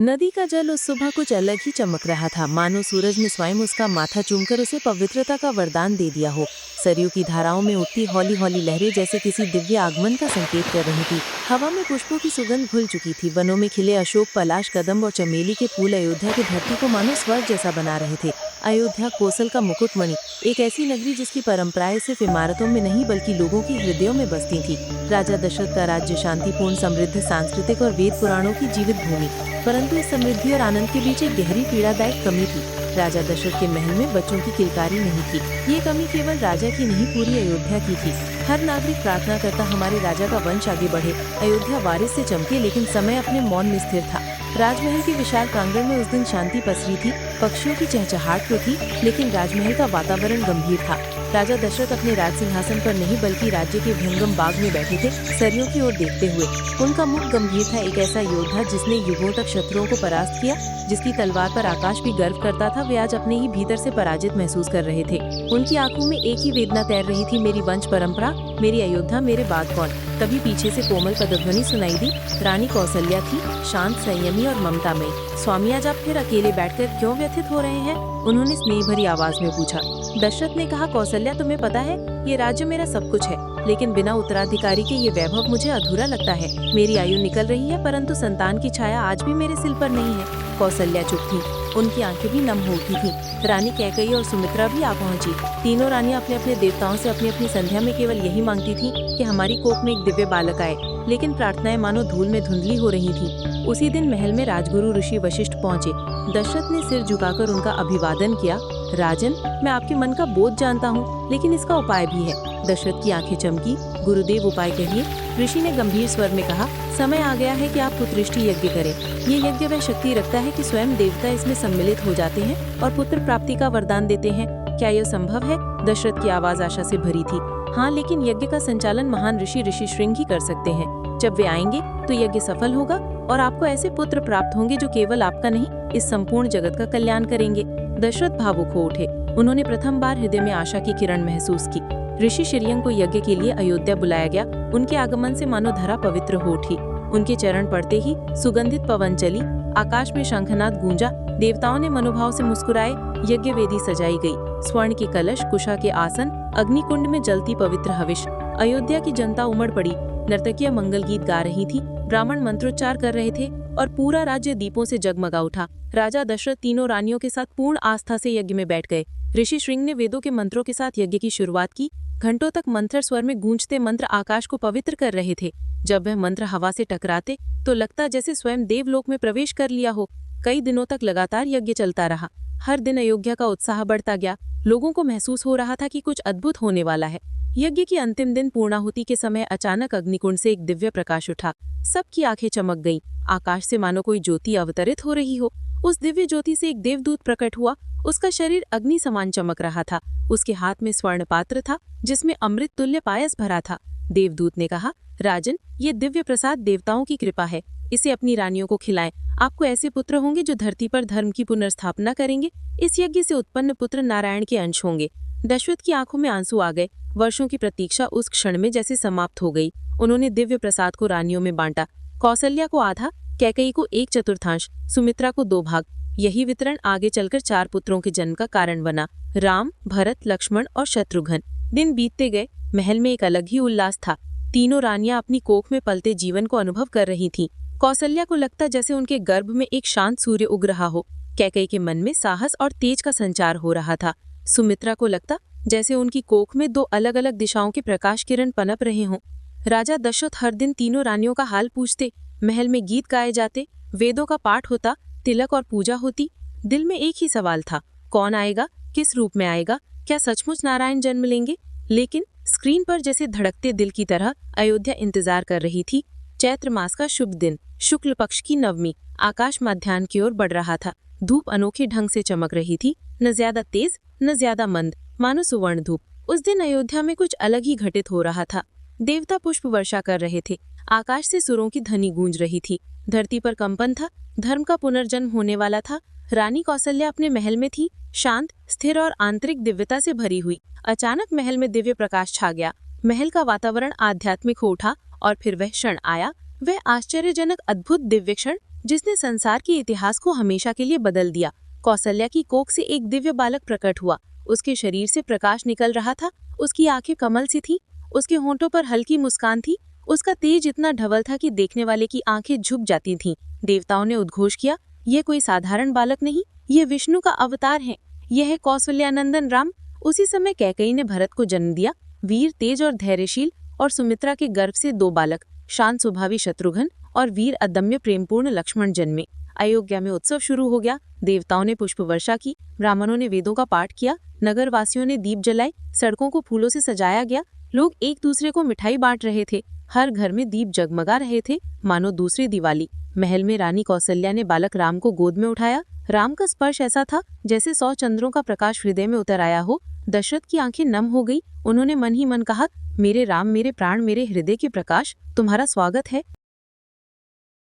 नदी का जल उस सुबह कुछ अलग ही चमक रहा था, मानो सूरज ने स्वयं उसका माथा चूमकर उसे पवित्रता का वरदान दे दिया हो। सरयू की धाराओं में उठती हौली हौली लहरें जैसे किसी दिव्य आगमन का संकेत कर रही थी। हवा में पुष्पों की सुगंध घुल चुकी थी। वनों में खिले अशोक, पलाश, कदम्ब और चमेली के फूल अयोध्या की धरती को मानो स्वर्ग जैसा बना रहे थे। अयोध्या कोसल का मुकुटमणि, एक ऐसी नगरी जिसकी परंपराएं सिर्फ इमारतों में नहीं बल्कि लोगों की हृदयों में बसती थी। राजा दशरथ का राज्य शांतिपूर्ण, समृद्ध, सांस्कृतिक और वेद पुराणों की जीवित भूमि। परंतु इस समृद्धि और आनंद के बीच एक गहरी पीड़ादायक कमी थी। राजा दशरथ के महल में बच्चों की किलकारी नहीं थी। ये कमी केवल राजा की नहीं, पूरी अयोध्या की थी। हर नागरिक प्रार्थना करता, हमारे राजा का वंश आगे बढ़े, अयोध्या वारिस से चमके। लेकिन समय अपने मौन में स्थिर था। राजमहल के विशाल प्रांगण में उस दिन शांति पसरी थी। पक्षियों की चहचहाट तो थी, लेकिन राजमहल का वातावरण गंभीर था। राजा दशरथ अपने राज सिंहासन पर नहीं बल्कि राज्य के भंगम बाग में बैठे थे, सरयू की ओर देखते हुए। उनका मुख गंभीर था, एक ऐसा योद्धा जिसने युगों तक शत्रुओं को परास्त किया, जिसकी तलवार पर आकाश भी गर्व करता था। वे आज अपने ही भीतर से पराजित महसूस कर रहे थे। उनकी आंखों में एक ही वेदना तैर रही थी, मेरी वंश परंपरा, मेरी अयोध्या, मेरे बाद कौन। तभी पीछे से कोमल पदध्वनि सुनाई दी। रानी कौसल्या थी, शांत, संयमी और ममतामयी। स्वामी, आज आप फिर अकेले बैठकर क्यों व्यथित हो रहे हैं? उन्होंने स्नेह भरी आवाज में पूछा। दशरथ ने कहा, कौसल्या, तुम्हें पता है ये राज्य मेरा सब कुछ है, लेकिन बिना उत्तराधिकारी के ये वैभव मुझे अधूरा लगता है। मेरी आयु निकल रही है, परंतु संतान की छाया आज भी मेरे सिर पर नहीं है। कौसल्या चुप थी, उनकी आंखें भी नम हो उठी थी। रानी कैकेयी और सुमित्रा भी आ पहुंची। तीनों रानियां अपने अपने देवताओं से अपनी अपनी संध्या में केवल यही मांगती थीं कि हमारी कोख में एक दिव्य बालक आए, लेकिन प्रार्थनाएं मानो धूल में धुंधली हो रही थीं। उसी दिन महल में राजगुरु ऋषि वशिष्ठ पहुंचे। दशरथ ने सिर झुकाकर उनका अभिवादन किया। राजन, मैं आपके मन का बोध जानता हूँ, लेकिन इसका उपाय भी है। दशरथ की आंखें चमकी। गुरुदेव, उपाय कहिए। ऋषि ने गंभीर स्वर में कहा, समय आ गया है कि आप पुत्रेष्टि यज्ञ करें। ये यज्ञ वह शक्ति रखता है कि स्वयं देवता इसमें सम्मिलित हो जाते हैं और पुत्र प्राप्ति का वरदान देते हैं। क्या यह संभव है? दशरथ की आवाज आशा से भरी थी। हाँ, लेकिन यज्ञ का संचालन महान ऋषि श्रृंग ही कर सकते हैं। जब वे आएंगे तो यज्ञ सफल होगा और आपको ऐसे पुत्र प्राप्त होंगे जो केवल आपका नहीं, इस संपूर्ण जगत का कल्याण करेंगे। दशरथ भावुक हो उठे। उन्होंने प्रथम बार हृदय में आशा की किरण महसूस की। ऋषि श्रृंग को यज्ञ के लिए अयोध्या बुलाया गया। उनके आगमन से मानो धरा पवित्र हो उठी। उनके चरण पड़ते ही सुगंधित पवन चली, आकाश में शंखनाद गूंजा। देवताओं ने मनोभाव से मुस्कुराए। यज्ञ वेदी सजाई गई। स्वर्ण के कलश, कुशा के आसन, अग्निकुंड में जलती पवित्र हविष। अयोध्या की जनता उमड़ पड़ी। नर्तकियां मंगल गीत गा रही थी, ब्राह्मण मंत्रोच्चार कर रहे थे और पूरा राज्य दीपों से जगमगा उठा। राजा दशरथ तीनों रानियों के साथ पूर्ण आस्था से यज्ञ में बैठ गए। ऋषि श्रृंग ने वेदों के मंत्रों के साथ यज्ञ की शुरुआत की। घंटों तक मंत्र स्वर में गूंजते मंत्र आकाश को पवित्र कर रहे थे। जब वह मंत्र हवा से टकराते तो लगता जैसे स्वयं देवलोक में प्रवेश कर लिया हो। कई दिनों तक लगातार यज्ञ चलता रहा। हर दिन अयोध्या का उत्साह बढ़ता गया। लोगों को महसूस हो रहा था कि कुछ अद्भुत होने वाला है। यज्ञ की अंतिम दिन पूर्णाहुति के समय अचानक अग्निकुंड से एक दिव्य प्रकाश उठा। सबकी आंखें चमक गईं। आकाश से मानो कोई ज्योति अवतरित हो रही हो। उस दिव्य ज्योति से एक देवदूत प्रकट हुआ। उसका शरीर अग्नि समान चमक रहा था। उसके हाथ में स्वर्ण पात्र था जिसमें अमृत तुल्य पायस भरा था। देवदूत ने कहा, राजन, ये दिव्य प्रसाद देवताओं की कृपा है। इसे अपनी रानियों को खिलाएं। आपको ऐसे पुत्र होंगे जो धरती पर धर्म की पुनर्स्थापना करेंगे। इस यज्ञ से उत्पन्न पुत्र नारायण के अंश होंगे। दशरथ की आंखों में आंसू आ गए। वर्षों की प्रतीक्षा उस क्षण में जैसे समाप्त हो गई। उन्होंने दिव्य प्रसाद को रानियों में बांटा। कौसल्या को आधा, कैकेयी को 1/4, सुमित्रा को 2 भाग। यही वितरण आगे चलकर 4 पुत्रों के जन्म का कारण बना, राम, भरत, लक्ष्मण और शत्रुघ्न। दिन बीतते गए। महल में एक अलग ही उल्लास था। तीनों रानियां अपनी कोख में पलते जीवन को अनुभव कर रही थीं। कौसल्या को लगता जैसे उनके गर्भ में एक शांत सूर्य उग रहा हो। कैकेयी के मन में साहस और तेज का संचार हो रहा था। सुमित्रा को लगता जैसे उनकी कोख में 2 अलग अलग दिशाओं के प्रकाश किरण पनप रहे हों। राजा दशरथ हर दिन तीनों रानियों का हाल पूछते। महल में गीत गाए जाते, वेदों का पाठ होता, तिलक और पूजा होती। दिल में एक ही सवाल था, कौन आएगा, किस रूप में आएगा, क्या सचमुच नारायण जन्म लेंगे? लेकिन स्क्रीन पर जैसे धड़कते दिल की तरह अयोध्या इंतजार कर रही थी। चैत्र मास का शुभ दिन, शुक्ल पक्ष की नवमी। आकाश मध्याह्न की ओर बढ़ रहा था। धूप अनोखे ढंग से चमक रही थी, न ज्यादा तेज न ज्यादा मंद, मानो सुवर्ण धूप। उस दिन अयोध्या में कुछ अलग ही घटित हो रहा था। देवता पुष्प वर्षा कर रहे थे। आकाश से सुरों की ध्वनि गूंज रही थी। धरती पर कंपन था। धर्म का पुनर्जन्म होने वाला था। रानी कौसल्या अपने महल में थी, शांत, स्थिर और आंतरिक दिव्यता से भरी हुई। अचानक महल में दिव्य प्रकाश छा गया। महल का वातावरण आध्यात्मिक हो उठा और फिर वह क्षण आया, वह आश्चर्यजनक अद्भुत दिव्य क्षण जिसने संसार के इतिहास को हमेशा के लिए बदल दिया। कौसल्या की कोख से एक दिव्य बालक प्रकट हुआ। उसके शरीर से प्रकाश निकल रहा था, उसकी आंखें कमल सी थी, उसके होंठों पर हल्की मुस्कान थी, उसका तेज इतना ढवल था कि देखने वाले की आंखें झुक जाती थीं। देवताओं ने उद्घोष किया, यह कोई साधारण बालक नहीं, ये विष्णु का अवतार है, यह है कौसल्यानंदन राम। उसी समय कैकेयी ने भरत को जन्म दिया। वीर, तेज और धैर्यशील, और सुमित्रा के गर्भ से 2 बालक, शांत स्वभावी शत्रुघ्न और वीर अदम्य प्रेमपूर्ण लक्ष्मण जन्मे। अयोध्या में उत्सव शुरू हो गया। देवताओं ने पुष्प वर्षा की, ब्राह्मणों ने वेदों का पाठ किया, नगरवासियों ने दीप जलाए, सड़कों को फूलों से सजाया गया, लोग एक दूसरे को मिठाई बांट रहे थे, हर घर में दीप जगमगा रहे थे, मानो दूसरी दिवाली। महल में रानी कौसल्या ने बालक राम को गोद में उठाया। राम का स्पर्श ऐसा था जैसे 100 चंद्रों का प्रकाश हृदय में उतर आया हो। दशरथ की आंखें नम हो गई। उन्होंने मन ही मन कहा, मेरे राम, मेरे प्राण, मेरे हृदय के प्रकाश, तुम्हारा स्वागत है।